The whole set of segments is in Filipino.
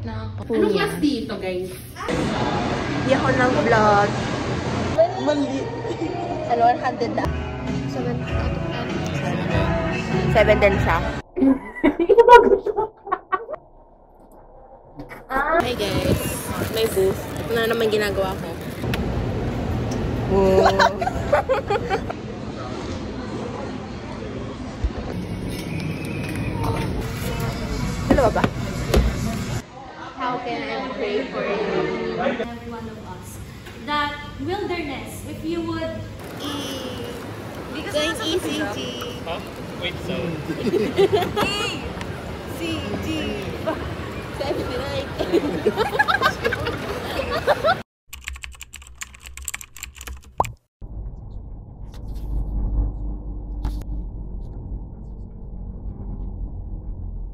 na ako. Anong class dito, guys? Hindi ako nag-vlog. Mali. Ano, 100 na. 7 out of 10. 7 din siya. Hi guys, may booth. Ito na naman ginagawa ko. Wow. Ano ba? How can I pray for you? Every one of us. That wilderness, if you would Going ECG. Huh? Wait, so... CG. 79.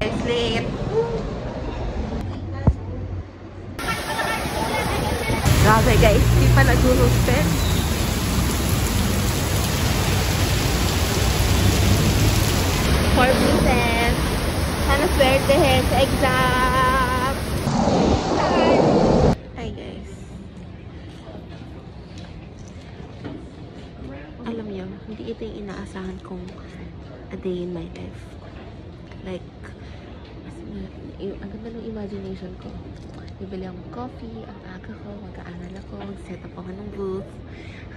It's late. Grabe guys, di pa nag-suspend. Sana swertehin sa exam. Hi guys. Alam niyo, hindi ito yung inaasahan kong a day in my life. Like, ang ganda ng imagination ko. Bibili akong coffee, ang aga ko, mag-aaral ako, mag-set up ako ng booth.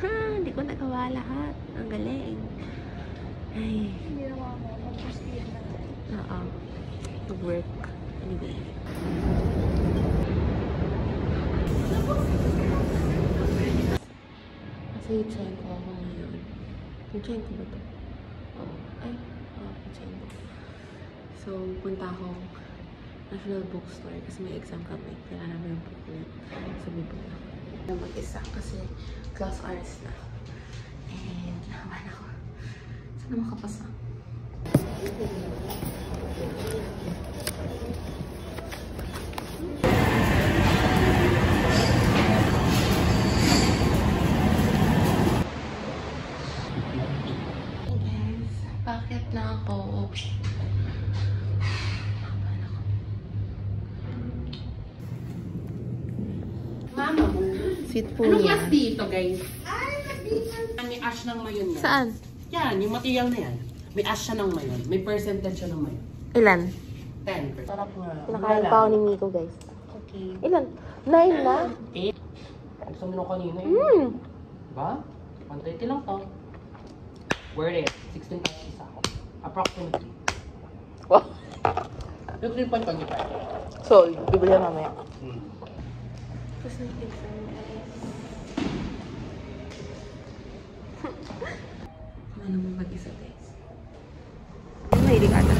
Ha, hindi ko nagawa lahat. Ang galing. Ay. Hindi naman ako. Oo. To work. Anyway. Kasi i-check ko ako ngayon. I-check ko ba ito? Ay. I-check ko. So, punta akong National Bookstore kasi may exam kami. Kaya namin yung booklet. So, bibili ako. Mag-isa kasi class hours na. And, naman ako. Sana makapasa. Guys, bakit na ako? Mama mo. Sweet po Anong yan. class dito, guys? May ash ng mayon na. Saan? Yan, yung material na yan. May ash siya ng mayon. May percentage siya ng mayon. Ilan? 10%. Sarap nga. Kinakain pa ako ni Miko, guys. Okay. Ilan? 9 na? 8. Gusto mo nung kanina eh. Diba? 130 lang to. Worth it. 16 pesos isa ako. Approximately. Wow. Yung 3.25. So, bibili na mamaya. Kasi nag-exam, guys. Ano mo mag-isa, guys? Mahilig ata.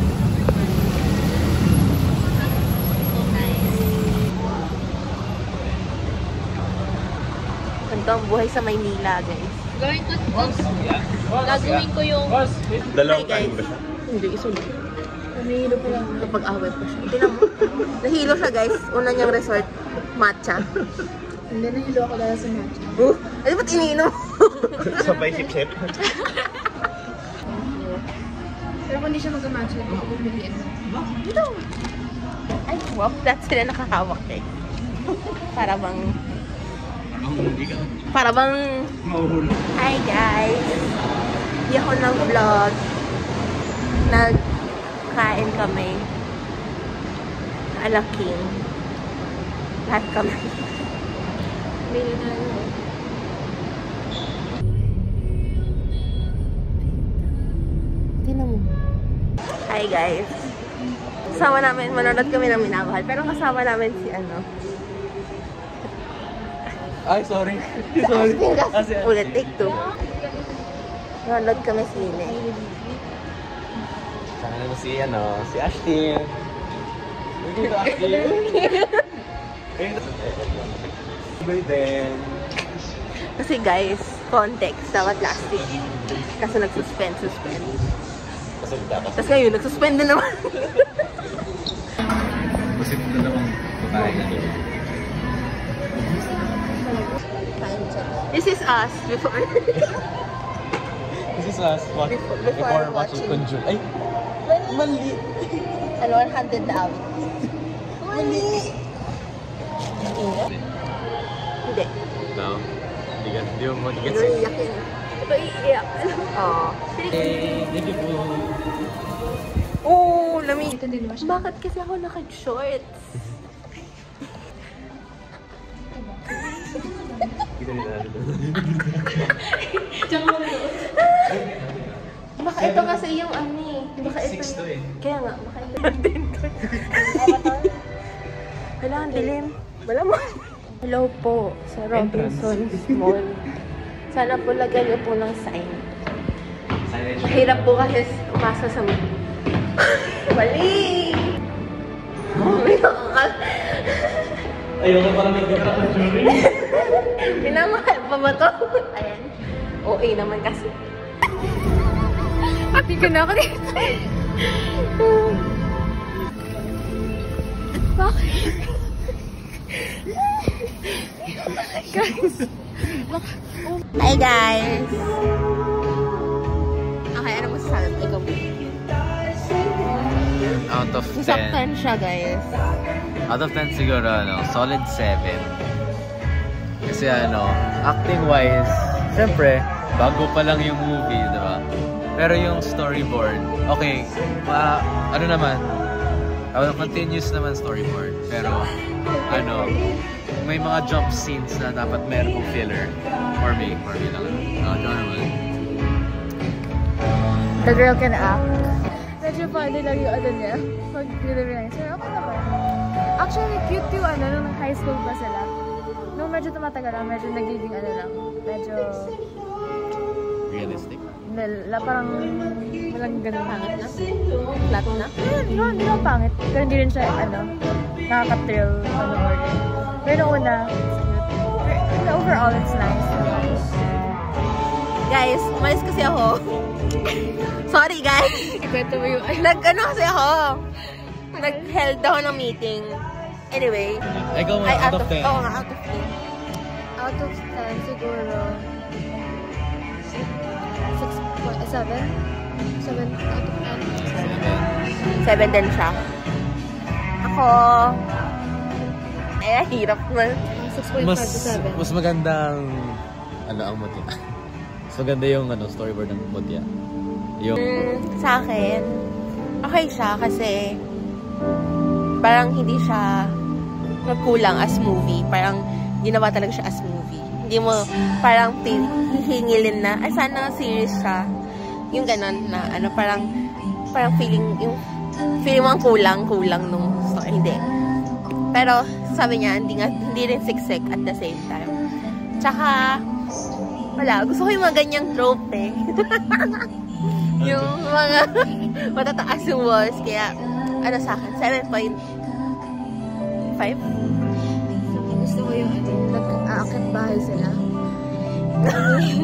Ganito ang buhay sa Maynila, guys. gawin ko, gagawin ko yung Dalawang Hi, guys. time ba siya? Hindi, isunod. Nahihilo pa lang. Kapag awet pa siya. Tingnan mo. Nahilo siya, guys. Una niyang resort, matcha. Hindi, nahilo ako dahil sa matcha. Ano ba't iniinom? Sabay sip-sip. Pero kung hindi siya mag-matcha, hindi ko pipiliin. Ito. Ay, wow. That's sila nakahawak, guys. Para bang... Para bang... Mahuhulog. Hi, guys. Hindi ako nag-vlog. Nagkain kami. Alaking. Lahat kami. Bili na lang. Tingnan mo. Hi, guys. Kasama namin, manonood kami ng Minamahal. Pero kasama namin si ano. Ay, sorry. Sorry. Kasi ulit, take two. Manonood kami sine. Sana naman si, si Ashtin. Dito, Ashtin. Bye then. Kasi guys, context, dapat plastic. Kasi nag-suspend. Tapos ngayon, nag-suspend na naman. Kasi ito naman tayo. Time check. This is us before. This is us before watching Conjure. Ay! Mali! Ano, 100 na out. Mali! Hindi. No? Hindi mo mag-gets Pero iyakin. Ito iiyak. Oo. Thank you po. Oo, lamig. Bakit kasi ako naka-shorts? Kita nila. Baka ito kasi yung ano eh. Baka ito. 6 to eh. Kaya nga, baka ito natin. Wala, ang dilim. Wala mo. Hello po sa Robinson's Mall. Sana po lagyan niyo po ng sign. Mahirap po kasi umasa sa mali! Ayoko pala mag-gata ng jury. Pinamahal pa ba to? Ayan. OA naman kasi. Happy ka na ako dito. Bakit? Guys. Hi guys. Okay, ano masasabi mo? Ikaw mo. Out of 10. Nasaktan siya guys. Out of 10 siguro, solid 7. Kasi acting wise, syempre, bago pa lang yung movie, diba? Pero yung storyboard, okay, continuous naman storyboard. Pero, may mga jump scenes na dapat meron kong filler. For me lang. Naman. The girl can act. Medyo funny lang yung niya. Pag-delivery. So, okay naman. Actually, cute yung nung high school pa sila. Nung medyo tumatagal lang, medyo nagiging medyo... Realistic? Parang walang ganun. Pangit na? Flat na? Hindi naman pangit. Pero hindi rin siya, nakaka-thrill panoorin. Pero nung una, pero overall, it's nice. Guys, umalis kasi ako. Sorry guys. Kwento mo yung Kasi ako. Nag-held ako ng meeting. Anyway. Ikaw nga, out of 10. Oo nga, out of 10. Out of 10, siguro 7 out of 10. 7 din siya. Ako... hirap na. 6.5 to 7. Mas magandang ang mutya. Mas maganda yung storyboard ng mutya. Yung Sa akin, okay siya kasi parang hindi siya nagkulang as movie. Parang ginawa talaga siya as movie. Hindi mo parang hihingilin na, sana series siya. Yung ganon na, parang feeling mo ang kulang nung story. Hindi. Pero, sabi niya, hindi rin siksik at the same time. Tsaka, wala. Gusto ko yung mga ganyang trope eh. Yung mga matataas yung walls. Kaya, sa akin, 7.5. Gusto ko yung nag-aakit bahay sila.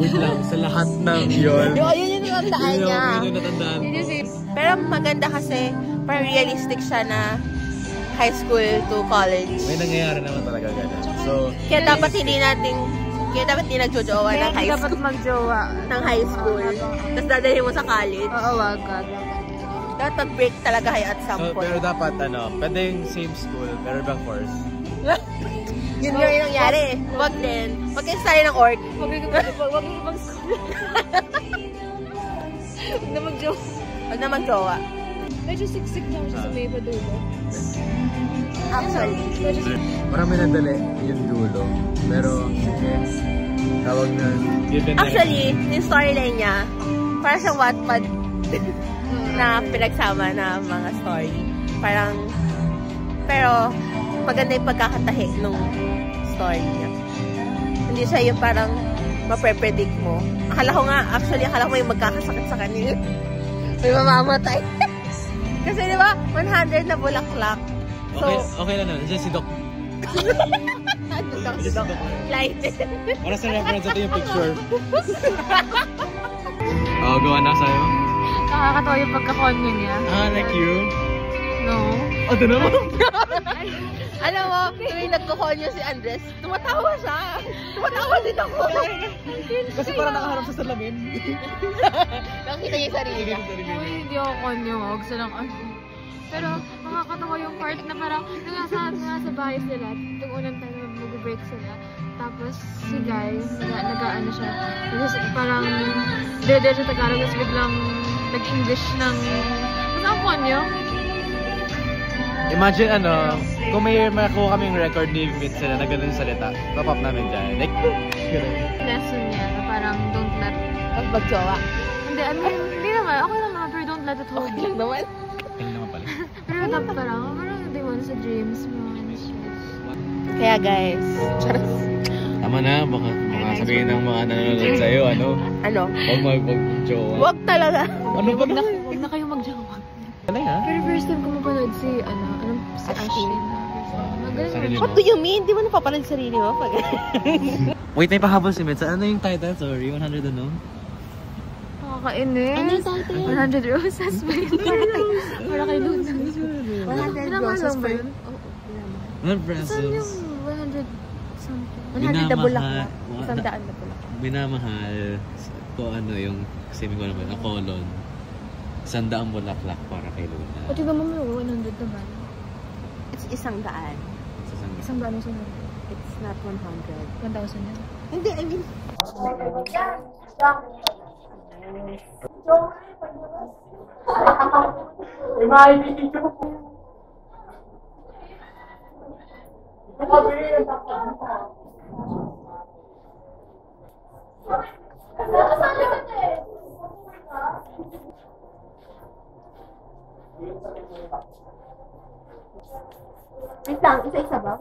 wait lang, sa lahat ng yun. Yun yung natandaan niya. Yun yung natandaan ko. Pero maganda kasi, parang realistic siya na high school to college. May nangyayari naman talaga gano'n. So, Kaya dapat hindi nagjojowa ng high dapat school. mag-jowa. Ng high school. Tapos dadalhin mo sa college. Oo, wag. Dapat mag-break talaga kayo at some point. pero dapat pwede yung same school, pero ibang course. Yun nga yung nangyari. Wag din. Wag kayo tayo ng org. Wag yung ibang school. Wag na mag-jowa. Wag na mag-jowa. Medyo siksik lang siya sa may padulo. Actually. Marami nadali yung dulo. Pero, sige. Tawag na. Actually, yung storyline niya, parang siyang Wattpad na pinagsama na mga story. Pero, maganda yung pagkakatahi nung story niya. Hindi siya yung parang maprepredict mo. Akala ko yung magkakasakit sa kanila. May mamamatay. Kasi di ba, 100 na bulaklak. So, Okay lang naman. Diyan si Doc. Light. Para sa reference, ito yung picture. Gawa na sa'yo. Nakakatawa yung pagkakonyo niya. Like you? No. Ito naman. Alam mo, tuwing nagkukonyo si Andres, tumatawa siya. Tumatawa din ako. Kasi parang nakaharap sa salamin. Nakita niya yung sarili niya. Uy, hindi ako konyo. Huwag silang Pero nakakatawa yung part na parang nasa bahay sila. Itong unang time nag-break sila. Tapos si Guy, nag-ano siya. Tapos parang dede siya Tagalog, tapos biglang nag-English ng... Ano ang konyo? Imagine kung may makuha kaming record ni Vince sila na ganun yung salita, papap namin dyan. Like, gano'n. Lesson niya na parang don't let... Pag-jowa. Hindi, I mean, hindi naman. Okay naman, pero don't let it hold you. naman. Ayun naman pala. Pero dapat parang hindi mo sa dreams mo. Kaya guys, Tama na, baka sabihin ng mga nanonood sa'yo, Ano? Huwag mag-jowa. Wag talaga. Ano ba na? Huwag na kayo mag-jowa. Ano yan? Pero first time ko mapanood si Ashley. Sarili mo? What do you mean? Di mo napapanood sarili mo? Pag... Wait, may pahabol si Mitz. Ano yung title? Sorry, 100 ano? Nakakainis. Ano yung title? 100 roses ba yun? Para kay Luna. 100 roses for... Ano, Saan yung Brazos? 100 something? 100 na bulaklak. Minamahal. 100 na bulaklak. Minamahal ko yung, kasi ko naman, ang colon. 100 bulaklak para kay Luna. O, tignan mo mo, 100 naman. It's 100. Isang daan sa It's not 100. 1,000 yan. Hindi, I mean... Wait lang, isa-isa ba?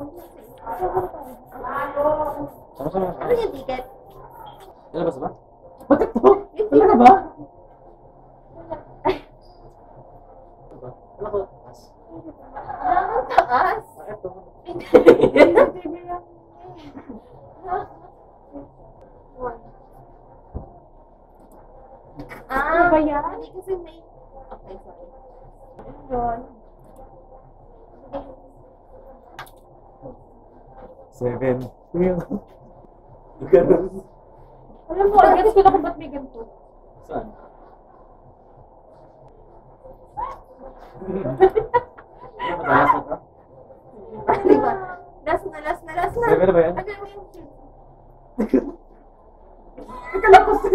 Ano yung ticket? Lalabas ba? Bakit to? Wala na ba? Wala ko. Ang taas. Ano ba yan? Hindi kasi may... Okay, sorry. Yun. 7. Ganun. Alam mo, gets ko na kung ba't may ganito. Saan? Madalas na ka? Diba? Last na. 7 na ba yan? Ano yung Teka lang kasi.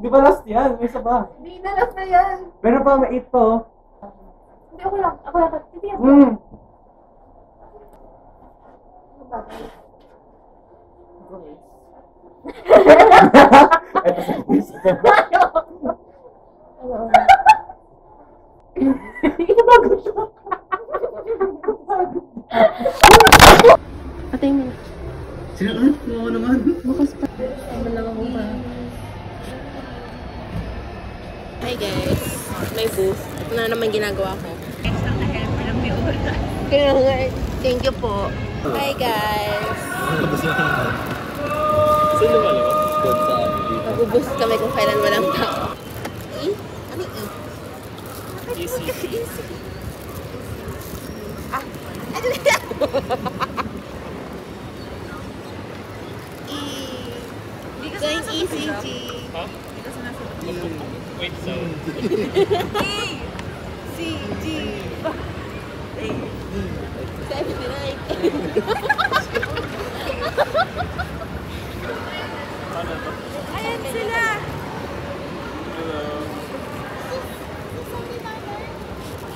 Di ba last yan? May isa pa. Hindi na, last na yan. Meron pa, may 8 to. Hindi, ako lang. Hindi yan. Ito sa isa. Bago siya. Patay mo. Sino? Oo naman. Bukas pa. Tama lang ako pa. Hi guys. May booth. Ito na naman ginagawa ko. Kaya nga. Thank you po. Hi guys. Sino ba naman? Good sa Mag-ubus kami kung kailan walang tao. E? Ano E? Easy. Easy. Ah! Ano na yan? E. Going easy, G. Ha? Wait, so... C, G. 79. Ayan sila!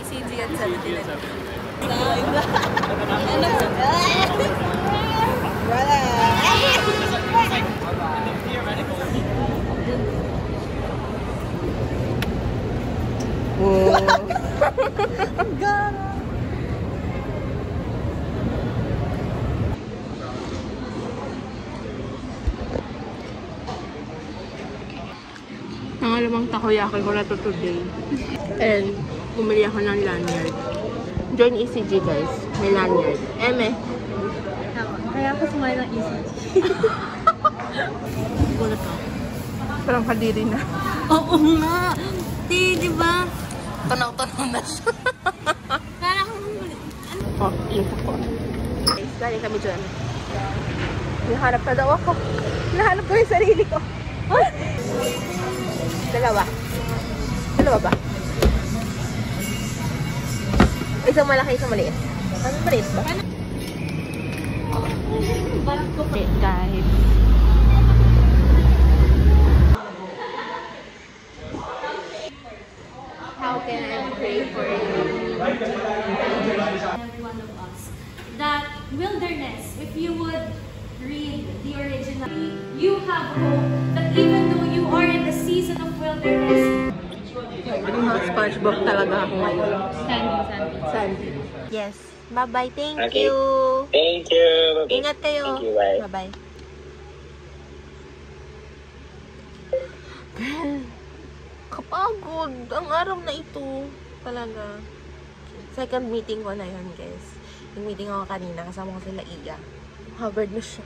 ECG at 79. Ano ba? Wala! Pangalawang takoyaki ko na to today. And bumili ako ng lanyard. Join ECG guys. May lanyard. Eme. Kaya ako sumali ng ECG. Gulat ako. Parang kadiri na. Oo nga! Di ba? Tanaw-tanaw na siya. Parang, Oh, isa ko. Guys, galing kami dyan. Nahanap na daw ako. Nahanap ko yung sarili ko. Dalawa. Dalawa ba? Isang malaki, isang maliit. Ano maliit ba? Okay, guys. How can I pray for you? Every one of us. That wilderness, if you would read the original, you have hope that even though you are in the season of wilderness, SpongeBob talaga ako ngayon. Sandy. Yes. Bye-bye. Thank you. Thank you. Okay. Ingat kayo. Thank you. Bye. Bye-bye. Girl, kapagod. Ang araw na ito. Talaga. Second meeting ko na yun, guys. Yung meeting ako kanina, kasama ko sila Iya. Hubbard na siya.